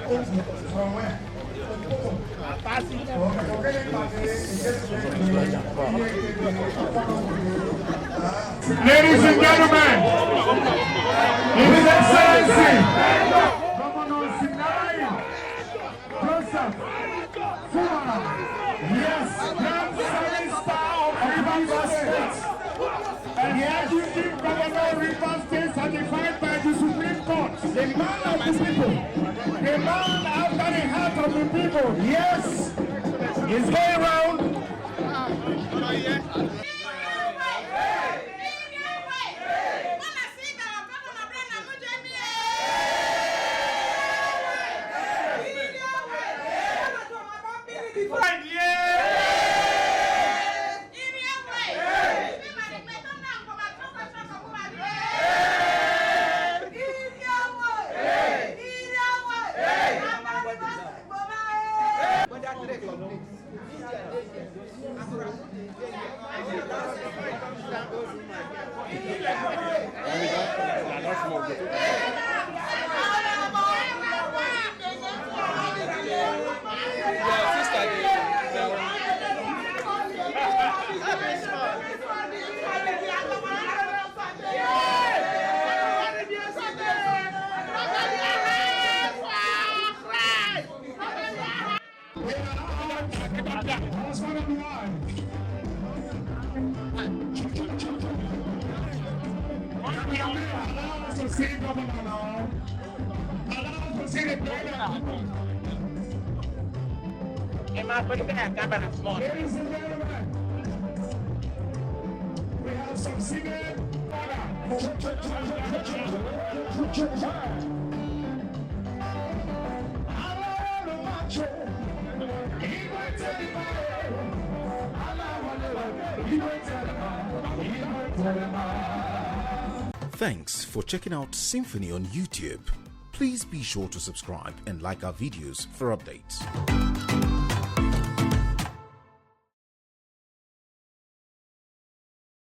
Ladies and gentlemen, His Excellency, Governor Siminalayi, Fubara, yes, Grand Service Star of Rivers State, and the acting Governor of Rivers State certified by the Supreme Court, the man of the people, the man after the heart of the people, yes, is going round. Ladies and gentlemen, we have some singing. Thanks for checking out SYMFONI on YouTube. Please be sure to subscribe and like our videos for updates.